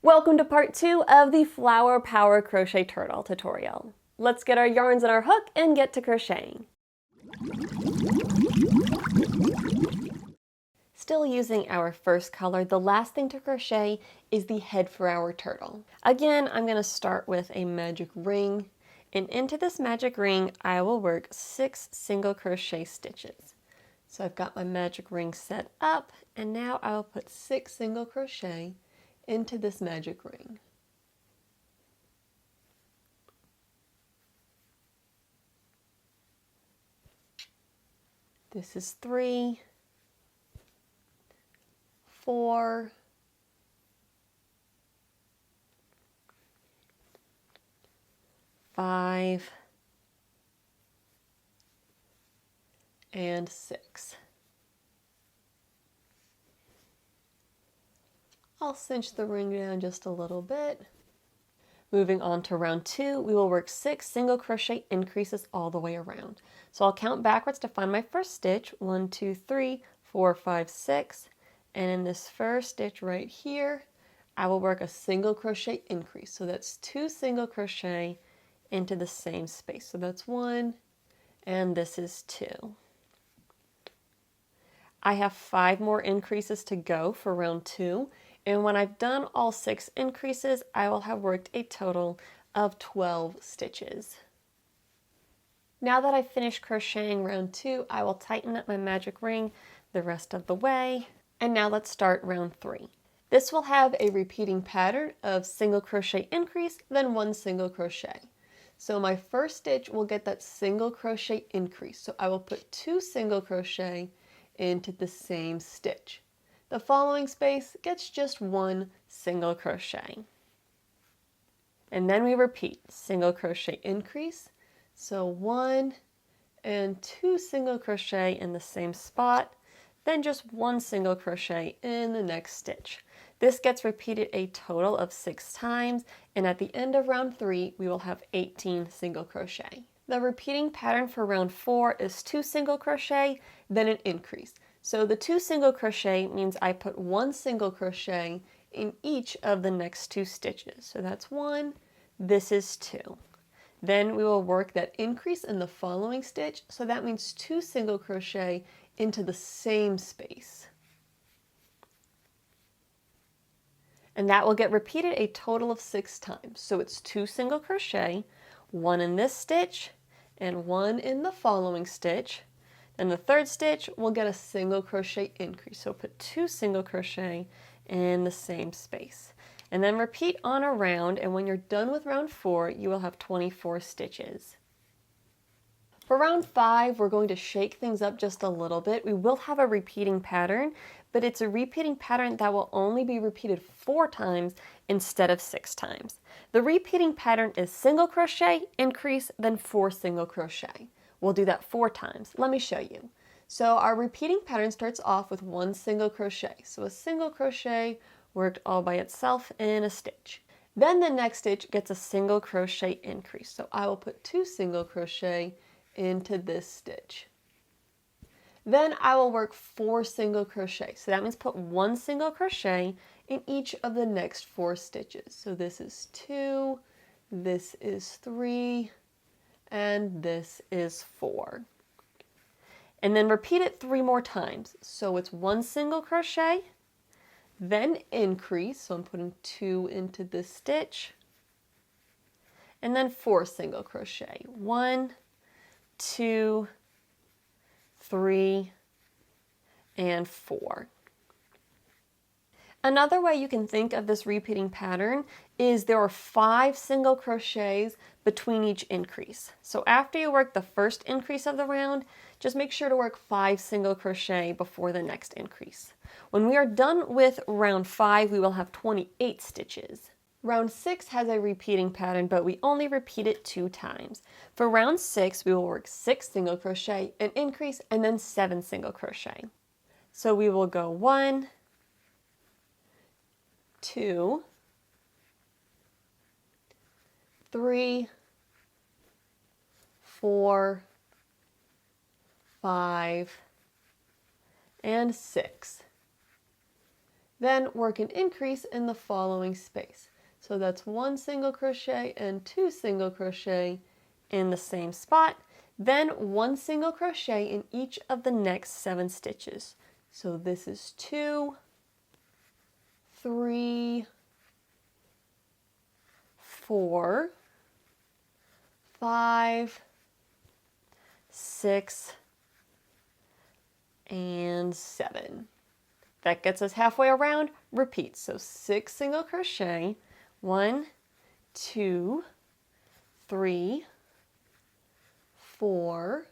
Welcome to part 2 of the Flower Power Crochet Turtle tutorial. Let's get our yarns and our hook and get to crocheting. Still using our first color, the last thing to crochet is the head for our turtle. Again, I'm going to start with a magic ring, and into this magic ring I will work 6 single crochet stitches. So I've got my magic ring set up, and now I will put 6 single crochet into this magic ring. This is 3, 4, 5, and 6. I'll cinch the ring down just a little bit. Moving on to round 2, we will work 6 single crochet increases all the way around. So I'll count backwards to find my first stitch. 1, 2, 3, 4, 5, 6. And in this first stitch right here, I will work a single crochet increase. So that's 2 single crochet into the same space. So that's 1, and this is 2. I have 5 more increases to go for round 2. And when I've done all 6 increases, I will have worked a total of 12 stitches. Now that I've finished crocheting round 2, I will tighten up my magic ring the rest of the way. And now let's start round 3. This will have a repeating pattern of single crochet increase, then 1 single crochet. So my first stitch will get that single crochet increase. So I will put 2 single crochet into the same stitch. The following space gets just 1 single crochet. And then we repeat single crochet increase. So 1 and 2 single crochet in the same spot, then just 1 single crochet in the next stitch. This gets repeated a total of 6 times, and at the end of round 3, we will have 18 single crochet. The repeating pattern for round 4 is 2 single crochet, then an increase. So the 2 single crochet means I put 1 single crochet in each of the next 2 stitches. So that's 1, this is 2. Then we will work that increase in the following stitch, so that means 2 single crochet into the same space. And that will get repeated a total of 6 times. So it's 2 single crochet, 1 in this stitch, and 1 in the following stitch. Then the third stitch will get a single crochet increase. So put 2 single crochet in the same space. And then repeat on around, and when you're done with round 4, you will have 24 stitches. For round 5, we're going to shake things up just a little bit. We will have a repeating pattern, but it's a repeating pattern that will only be repeated 4 times instead of 6 times. The repeating pattern is single crochet, increase, then 4 single crochet. We'll do that 4 times. Let me show you. So our repeating pattern starts off with 1 single crochet. So a single crochet worked all by itself in a stitch. Then the next stitch gets a single crochet increase. So I will put 2 single crochet into this stitch. Then I will work 4 single crochet. So that means put 1 single crochet in each of the next 4 stitches. So this is 2, this is 3, and this is 4. And then repeat it 3 more times. So it's 1 single crochet, then increase, so I'm putting 2 into this stitch, and then 4 single crochet. 1, 2, 3, and 4. Another way you can think of this repeating pattern is there are 5 single crochets between each increase. So after you work the first increase of the round, just make sure to work 5 single crochet before the next increase. When we are done with round 5, we will have 28 stitches. Round 6 has a repeating pattern, but we only repeat it 2 times. For round 6, we will work 6 single crochet, an increase, and then 7 single crochet. So we will go 1, 2, 3, 4, 5, and 6. Then work an increase in the following space. So that's 1 single crochet and 2 single crochet in the same spot. Then 1 single crochet in each of the next 7 stitches. So this is 2, 3, 4, 5, 6, and 7. That gets us halfway around. Repeat. So 6 single crochet, 1, 2, 3, 4,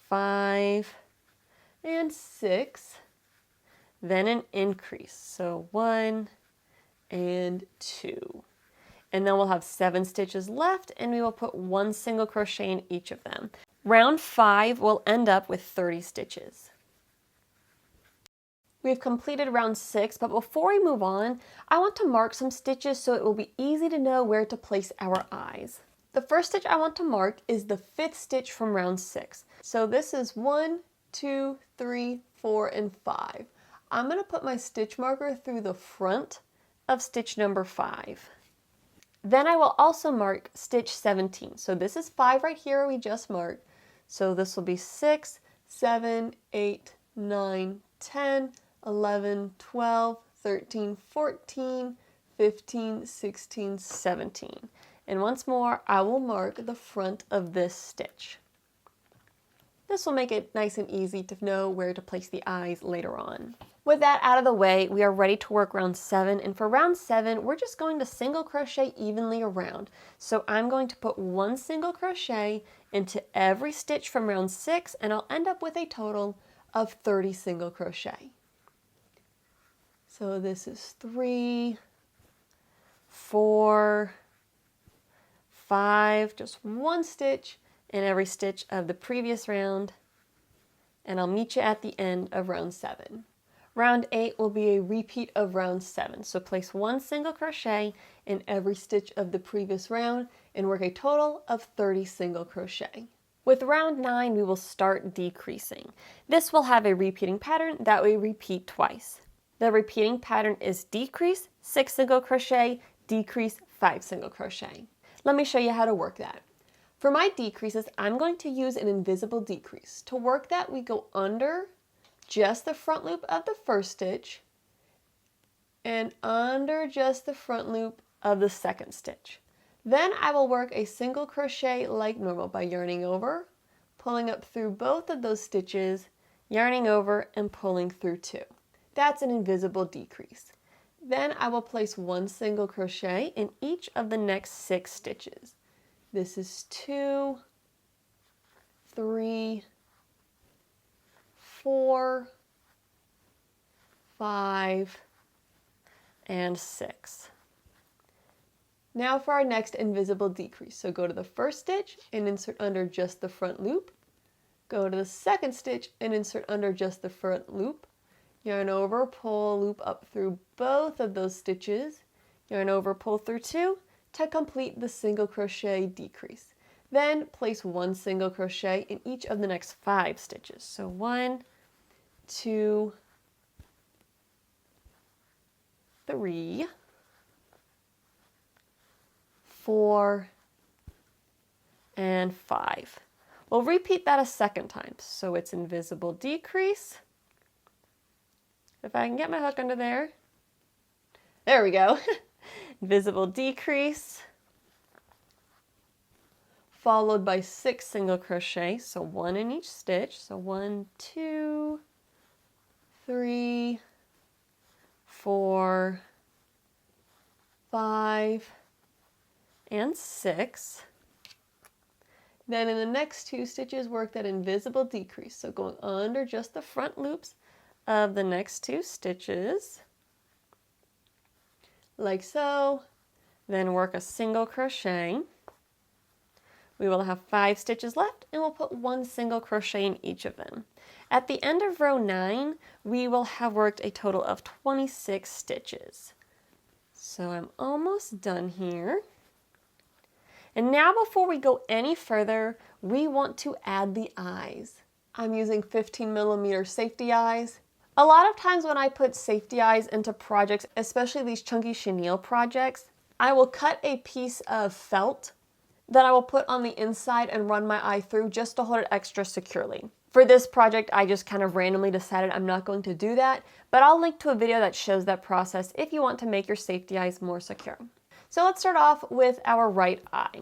5, and 6. Then an increase. So 1 and 2. And then we'll have 7 stitches left, and we will put 1 single crochet in each of them. Round 5 will end up with 30 stitches. We've completed round 6, but before we move on, I want to mark some stitches so it will be easy to know where to place our eyes. The first stitch I want to mark is the 5th stitch from round 6. So this is 1, 2, 3, 4, and 5. I'm going to put my stitch marker through the front of stitch number 5. Then I will also mark stitch 17. So this is 5 right here we just marked. So this will be 6, 7, 8, 9, 10, 11, 12, 13, 14, 15, 16, 17. And once more, I will mark the front of this stitch. This will make it nice and easy to know where to place the eyes later on. With that out of the way, we are ready to work round 7, and for round 7, we're just going to single crochet evenly around. So I'm going to put 1 single crochet into every stitch from round 6, and I'll end up with a total of 30 single crochet. So this is 3, 4, 5, just 1 stitch in every stitch of the previous round, and I'll meet you at the end of round 7. Round 8 will be a repeat of round 7, so place 1 single crochet in every stitch of the previous round and work a total of 30 single crochet. With round 9, we will start decreasing. This will have a repeating pattern that we repeat twice. The repeating pattern is decrease, 6 single crochet, decrease, 5 single crochet. Let me show you how to work that. For my decreases, I'm going to use an invisible decrease. To work that, we go under just the front loop of the first stitch and under just the front loop of the second stitch. Then I will work a single crochet like normal by yarning over, pulling up through both of those stitches, yarning over, and pulling through 2. That's an invisible decrease. Then I will place 1 single crochet in each of the next 6 stitches. This is 2, 3, 4, 5, and 6. Now for our next invisible decrease. So go to the first stitch and insert under just the front loop. Go to the second stitch and insert under just the front loop. Yarn over, pull, loop up through both of those stitches. Yarn over, pull through 2 to complete the single crochet decrease. Then place 1 single crochet in each of the next 5 stitches. So 1, 2, 3, 4, and 5. We'll repeat that a second time. So it's invisible decrease. If I can get my hook under there. There we go. Invisible decrease, followed by 6 single crochet, so 1 in each stitch. So 1, 2, 3, 4, 5, and 6. Then in the next 2 stitches, work that invisible decrease. So going under just the front loops of the next 2 stitches, like so. Then work a single crochet. We will have 5 stitches left, and we'll put 1 single crochet in each of them. At the end of row 9, we will have worked a total of 26 stitches. So I'm almost done here. And now before we go any further, we want to add the eyes. I'm using 15mm safety eyes. A lot of times when I put safety eyes into projects, especially these chunky chenille projects, I will cut a piece of felt that I will put on the inside and run my eye through just to hold it extra securely. For this project, I just kind of randomly decided I'm not going to do that, but I'll link to a video that shows that process if you want to make your safety eyes more secure. So let's start off with our right eye.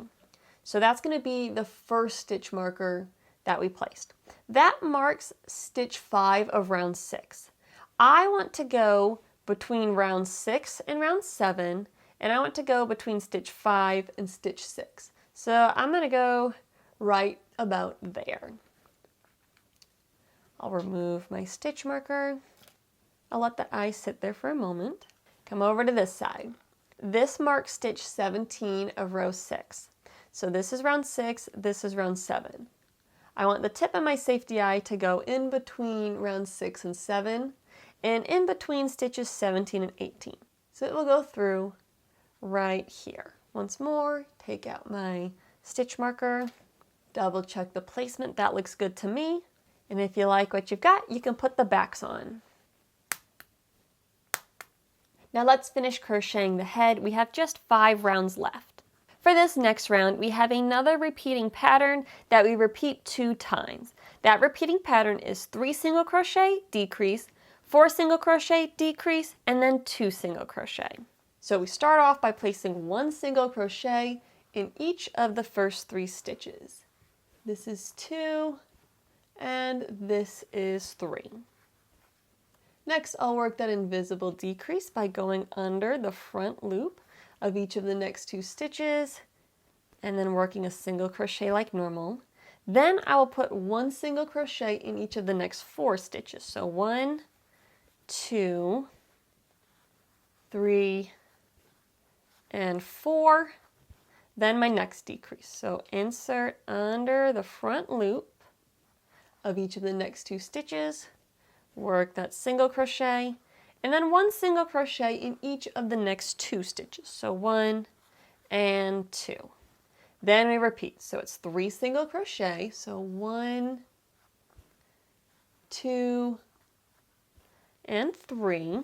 So that's going to be the first stitch marker that we placed. That marks stitch 5 of round 6. I want to go between round 6 and round 7, and I want to go between stitch 5 and stitch 6. So I'm going to go right about there. I'll remove my stitch marker. I'll let the eye sit there for a moment. Come over to this side. This marks stitch 17 of row 6. So this is round 6, this is round 7. I want the tip of my safety eye to go in between round 6 and 7 and in between stitches 17 and 18. So it will go through right here. Once more, take out my stitch marker, double check the placement, that looks good to me. And if you like what you've got, you can put the backs on. Now let's finish crocheting the head. We have just 5 rounds left. For this next round, we have another repeating pattern that we repeat 2 times. That repeating pattern is 3 single crochet, decrease, 4 single crochet, decrease, and then 2 single crochet. So we start off by placing 1 single crochet in each of the first 3 stitches. This is 2, and this is 3. Next, I'll work that invisible decrease by going under the front loop of each of the next 2 stitches and then working a single crochet like normal. Then I will put 1 single crochet in each of the next 4 stitches. So 1, 2, 3, and 4. Then my next decrease. So insert under the front loop of each of the next 2 stitches, work that single crochet, and then 1 single crochet in each of the next 2 stitches. So 1 and 2. Then we repeat. So it's 3 single crochet. So 1, 2, and 3.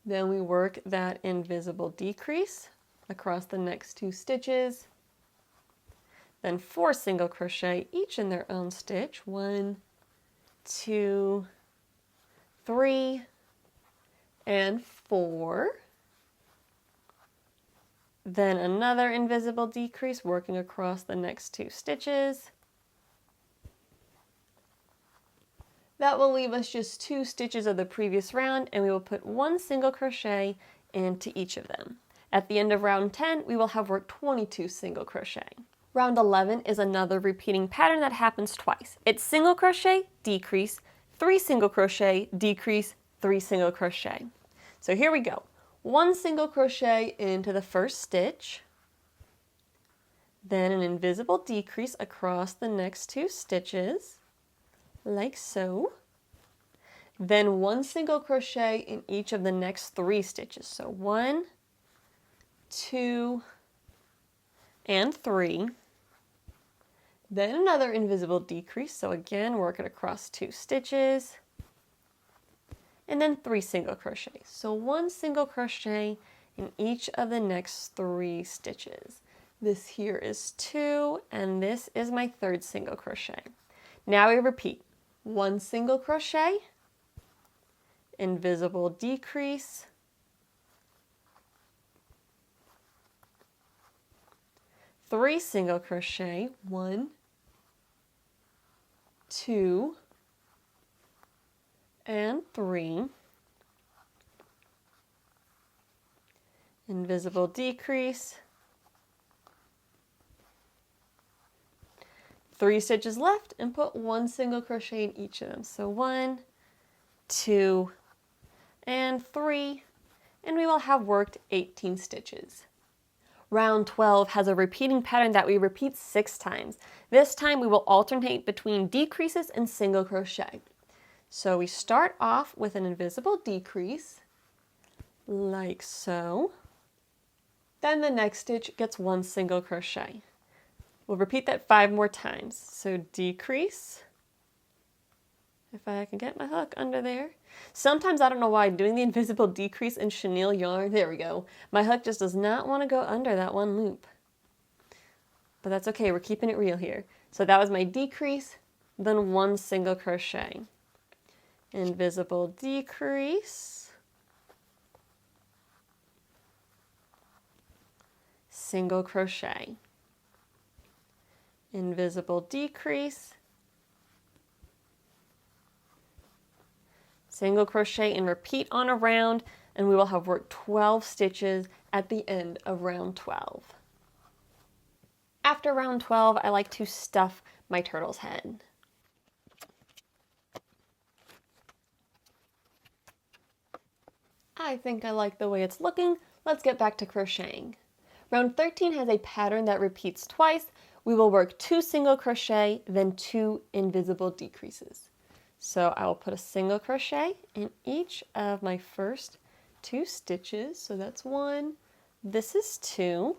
Then we work that invisible decrease across the next 2 stitches. Then 4 single crochet each in their own stitch. 1, 2, 3, and 4. Then another invisible decrease working across the next 2 stitches. That will leave us just 2 stitches of the previous round, and we will put 1 single crochet into each of them. At the end of round 10, we will have worked 22 single crochet. Round 11 is another repeating pattern that happens twice. It's single crochet, decrease, 3 single crochet, decrease, 3 single crochet. So here we go. 1 single crochet into the first stitch, then an invisible decrease across the next 2 stitches, like so. Then 1 single crochet in each of the next 3 stitches. So 1, 2, and 3. Then another invisible decrease. So again, work it across 2 stitches. And then 3 single crochets. So 1 single crochet in each of the next 3 stitches. This here is 2, and this is my 3rd single crochet. Now we repeat. 1 single crochet, invisible decrease, 3 single crochet, 1, 2, and 3, invisible decrease, 3 stitches left, and put 1 single crochet in each of them. So 1, 2, and 3, and we will have worked 18 stitches. Round 12 has a repeating pattern that we repeat 6 times. This time we will alternate between decreases and single crochet. So we start off with an invisible decrease, like so. Then the next stitch gets 1 single crochet. We'll repeat that 5 more times. So decrease, If I can get my hook under there. Sometimes, I don't know why, doing the invisible decrease in chenille yarn, there we go. My hook just does not want to go under that one loop. But that's okay, we're keeping it real here. So that was my decrease, then 1 single crochet. Invisible decrease. Single crochet. Invisible decrease. Single crochet and repeat on a round, and we will have worked 12 stitches at the end of round 12. After round 12, I like to stuff my turtle's head. I think I like the way it's looking. Let's get back to crocheting. Round 13 has a pattern that repeats twice. We will work 2 single crochet, then 2 invisible decreases. So I will put a single crochet in each of my first 2 stitches. So that's 1, this is 2.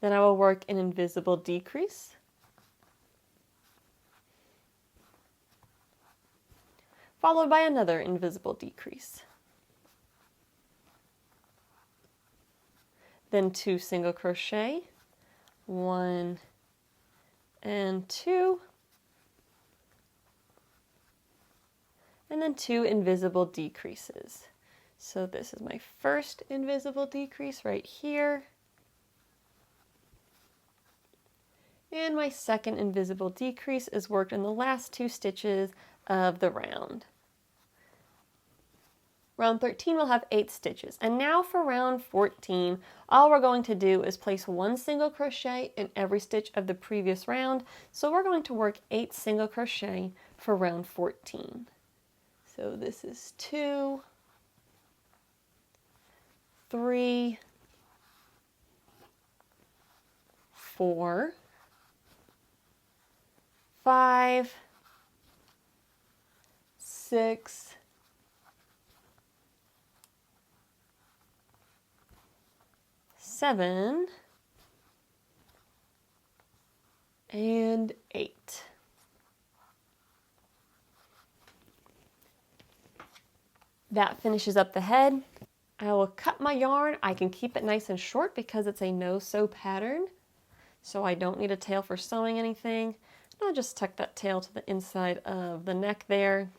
Then I will work an invisible decrease. Followed by another invisible decrease. Then 2 single crochet, 1 and 2, and then 2 invisible decreases. So this is my first invisible decrease right here, and my second invisible decrease is worked in the last 2 stitches of the round. Round 13 will have 8 stitches, and now for round 14, all we're going to do is place 1 single crochet in every stitch of the previous round, so we're going to work 8 single crochet for round 14. So this is 2, 3, 4, 5, 6, 7, and 8. That finishes up the head. I will cut my yarn. I can keep it nice and short because it's a no-sew pattern, so I don't need a tail for sewing anything. And I'll just tuck that tail to the inside of the neck there.